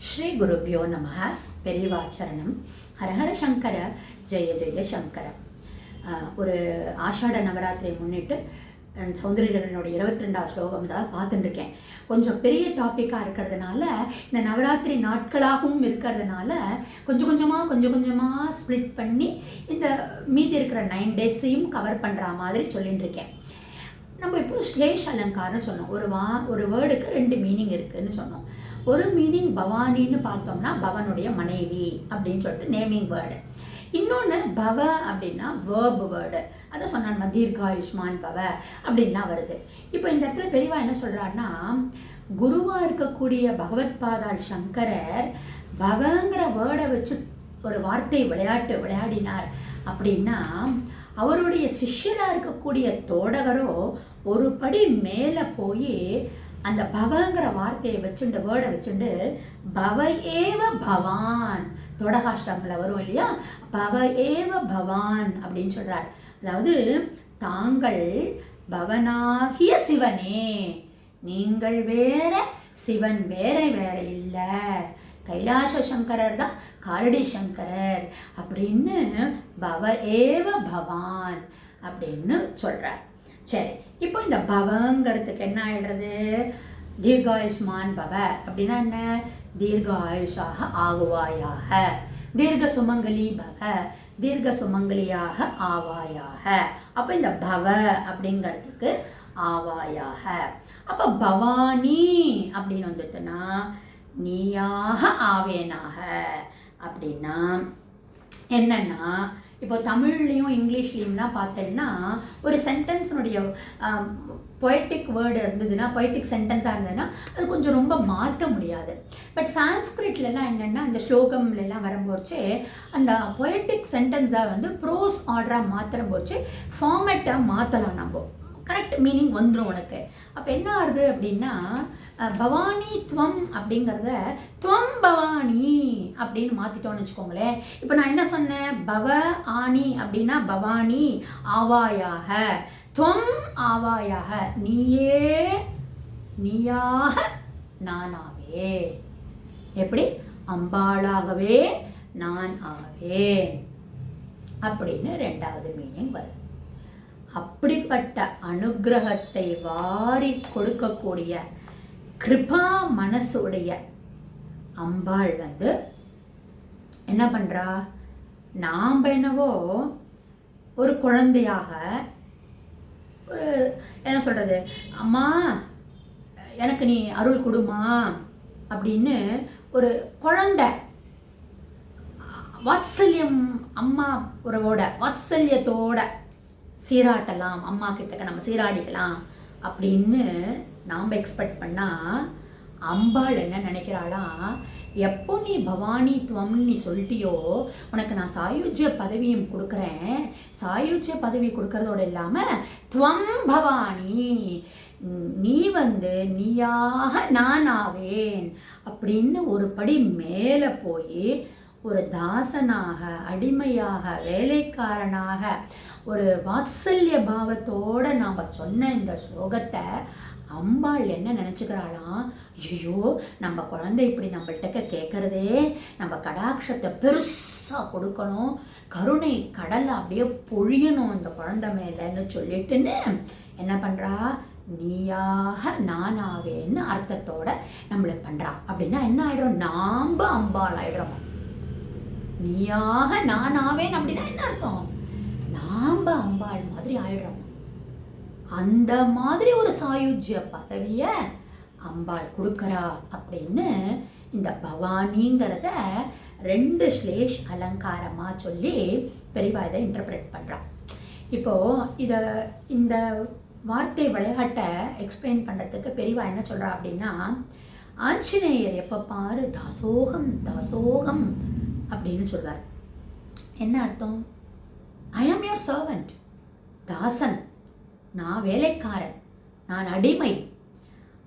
ஸ்ரீ குருபியோ நமः. பெரியவாச்சரணம். ஹரஹர சங்கர, ஜெய ஜெய சங்கர. ஒரு ஆஷாட நவராத்திரியை முன்னிட்டு சௌந்தரியலகரனுடைய 22வது ஸ்லோகம் தான் பார்த்துட்டு இருக்கேன். கொஞ்சம் பெரிய டாப்பிக்காக இருக்கிறதுனால, இந்த நவராத்திரி நாட்களாகவும் இருக்கிறதுனால கொஞ்சம் கொஞ்சமாக ஸ்ப்ளிட் பண்ணி இந்த மீதி இருக்கிற 9 டேஸையும் கவர் பண்ணுற மாதிரி சொல்லிட்டு இருக்கேன். நம்ம இப்போ ஸ்லேஷ் அலங்காரம் சொன்னோம். ஒரு வேர்டுக்கு 2 மீனிங் இருக்குதுன்னு சொன்னோம். ஒரு மீனிங் பவானின்னு பார்த்தோம்னா பவனுடைய மனைவி அப்படின்னு சொல்லிட்டு நேமிங் வேர்டு. இன்னொன்று பவ அப்படின்னா வேர்பு வேர்டு. அதை சொன்னான் தீர்காயுஷ்மான் பவ அப்படின்லாம் வருது. இப்போ இந்த இடத்துல பெரியவா என்ன சொல்கிறாருன்னா, குருவாக இருக்கக்கூடிய பகவத் பாதாள் சங்கரர் பவங்கிற வேர்டை வச்சு ஒரு வார்த்தை விளையாடினார் அப்படின்னா, அவருடைய சிஷ்யராக இருக்கக்கூடிய தோடகரோ ஒரு படி மேலே போய் அந்த பவங்கிற வார்த்தையை வச்சுட்டு வேர்டை வச்சுட்டு பவ ஏவ பவான், தோடகாஷ்டமில் வரும் இல்லையா, பவ ஏவ பவான் அப்படின்னு சொல்கிறார். அதாவது தாங்கள் பவனாகிய சிவனே, நீங்கள் வேற சிவன் வேற இல்லை, கைலாச சங்கரர் தான் காரடி சங்கரர் அப்படின்னு பவ ஏவ பவான் அப்படின்னு சொல்கிறார். சரி, இப்போ இந்த பவங்கிறதுக்கு என்ன ஆயிடுறது, தீர்காயுஷ்மான் பவ அப்படின்னா என்ன, தீர்காயுஷாக ஆகுவாயாக, தீர்க்க சுமங்கலி பவ, தீர்க்க சுமங்கலியாக ஆவாயாக. அப்போ இந்த பவ அப்படிங்கிறதுக்கு ஆவாயாக. அப்போ பவானி அப்படின்னு வந்துட்டுன்னா நீயாக ஆவேனாக அப்படின்னா என்னன்னா, இப்போ தமிழ்லையும் இங்கிலீஷ்லேயும்லாம் பார்த்தேன்னா ஒரு சென்டென்ஸினுடைய பொயட்டிக் வேர்டு இருந்ததுன்னா, பொயட்டிக் சென்டென்ஸாக இருந்ததுன்னா அது கொஞ்சம் ரொம்ப மாற்ற முடியாது. பட் சான்ஸ்கிரிட்லலாம் என்னென்னா, அந்த ஸ்லோகம்லாம் வரும்போச்சு அந்த பொயட்டிக் சென்டென்ஸை வந்து ப்ரோஸ் ஆர்டராக மாற்றுற போச்சு ஃபார்மேட்டை மாற்றலாம், நம்ம கரெக்ட் மீனிங் வந்துடும் உனக்கு. அப்போ என்ன ஆகுது அப்படின்னா, பவானி துவம் அப்படிங்கிறத துவம் பவானி அப்படின்னு மாற்றிட்டோன்னு வச்சுக்கோங்களேன். இப்போ நான் என்ன சொன்னேன், பவ ஆனி அப்படின்னா பவானி ஆவாயாக, துவம் ஆவாயாக, நீயாக நானாவே, எப்படி அம்பாளாகவே நான் ஆவேன் அப்படின்னு 2வது மீனிங் வருது. அப்படிப்பட்ட அனுகிரகத்தை வாரி கொடுக்கக்கூடிய கிருபா மனசுடைய அம்பாள் வந்து என்ன பண்றா, நாம் என்னவோ ஒரு குழந்தையாக ஒரு என்ன சொல்றது, அம்மா எனக்கு நீ அருள் கொடுமா அப்படின்னு ஒரு குழந்தை வாத்சல்யம், அம்மா உறவோட வாத்சல்யத்தோட சீராட்டலாம், அம்மா கிட்டக்க நம்ம சீராடிக்கலாம் அப்படின்னு நாம் எக்ஸ்பெக்ட் பண்ணால், அம்பாள் என்ன நினைக்கிறாளா, எப்போ நீ பவானி துவம்னு நீ சொல்லிட்டியோ உனக்கு நான் சாயுஜ்ய பதவியும் கொடுக்குறேன், சாயுஜ்ய பதவி கொடுக்கறதோடு இல்லாமல் துவம் பவானி, நீ வந்து நீயாக நான் ஆவேன் அப்படின்னு ஒரு படி மேலே போய் ஒரு தாசனாக, அடிமையாக, வேலைக்காரனாக ஒரு வாத்சல்ய பாவத்தோடு நாம் சொன்ன இந்த ஸ்லோகத்தை அம்பாள் என்ன நினச்சிக்கிறாளாம், ஐயோ நம்ம குழந்தை இப்படி நம்மள்கிட்ட கேட்குறதே, நம்ம கடாட்சத்தை பெருசாக கொடுக்கணும், கருணை கடலை அப்படியே பொழியணும் இந்த குழந்தை மேலேன்னு சொல்லிட்டுன்னு என்ன பண்ணுறா, நீயாக நானாவேன்னு அர்த்தத்தோட நம்மளை பண்ணுறா. அப்படின்னா என்ன ஆயிடும், நாம் அம்பாள் ஆயிடுறோம். நீயாக நானாவேன் அப்படின்னா என்ன அர்த்தம், நாம் அம்பாள் மாதிரி ஆயிடுறோம். அந்த மாதிரி ஒரு சாயுஜ்ய பதவியை அம்பாள் கொடுக்கறா அப்படின்னு இந்த பவானிங்கிறத 2 ஸ்லேஷ் அலங்காரமாக சொல்லி பெரியவா இதை இன்டர்பிரேட் பண்ணுறா. இப்போது இந்த வார்த்தை விளையாட்டை எக்ஸ்பிளைன் பண்ணுறதுக்கு பெரியவா என்ன சொல்கிறா அப்படின்னா, ஆஞ்சநேயர் எப்போ பாரு தாசோகம் தாசோகம் அப்படின்னு சொல்வார். என்ன அர்த்தம், ஐ ஆம் யுவர் சர்வன்ட், தாசன், நான் வேலைக்காரன், நான் அடிமை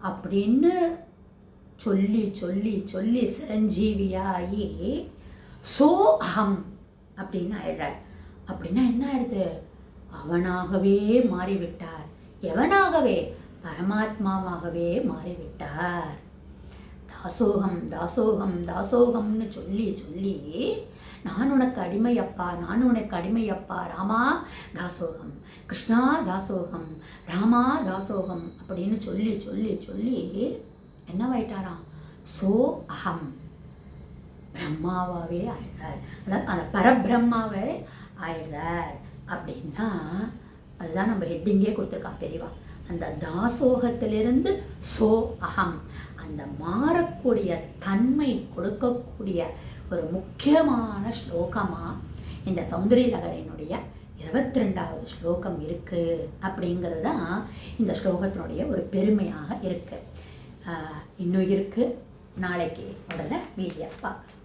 அப்படின்னு சொல்லி சொல்லி சொல்லி சிரஞ்சீவியாகி சோ அகம் அப்படின்னு ஆயிடுறார். அப்படின்னா என்ன ஆயிடுது, அவனாகவே மாறிவிட்டார். எவனாகவே, பரமாத்மாவாகவே மாறிவிட்டார். தாசோகம் தாசோகம் தாசோகம்னு சொல்லி சொல்லி நான் உனக்கு அடிமையப்பா, நான் உனக்கு அடிமையப்பா, ராமா தாசோகம், கிருஷ்ணா தாசோகம், ராமா தாசோகம் அப்படின்னு சொல்லி சொல்லி சொல்லி என்னவாயிட்டாராம்? சோ அகம் பிரம்மாவாவே ஆயிடுறார். அதாவது அந்த பரபிரம்மாவே ஆயிடுறார் அப்படின்னா அதுதான் நம்ம ஹெட்டிங்கே கொடுத்துருக்கான் பெரியவா. அந்த தாசோகத்திலிருந்து சோ அகம், அந்த மாறக்கூடிய தன்மை கொடுக்கக்கூடிய ஒரு முக்கியமான ஸ்லோகமாக இந்த சௌந்தரியலகரினுடைய 22வது ஸ்லோகம் இருக்குது. அப்படிங்கிறது தான் இந்த ஸ்லோகத்தினுடைய ஒரு பெருமையாக இருக்குது. இன்னும் இருக்குது. நாளைக்கு உடனே வீடியோ பார்க்கலாம்.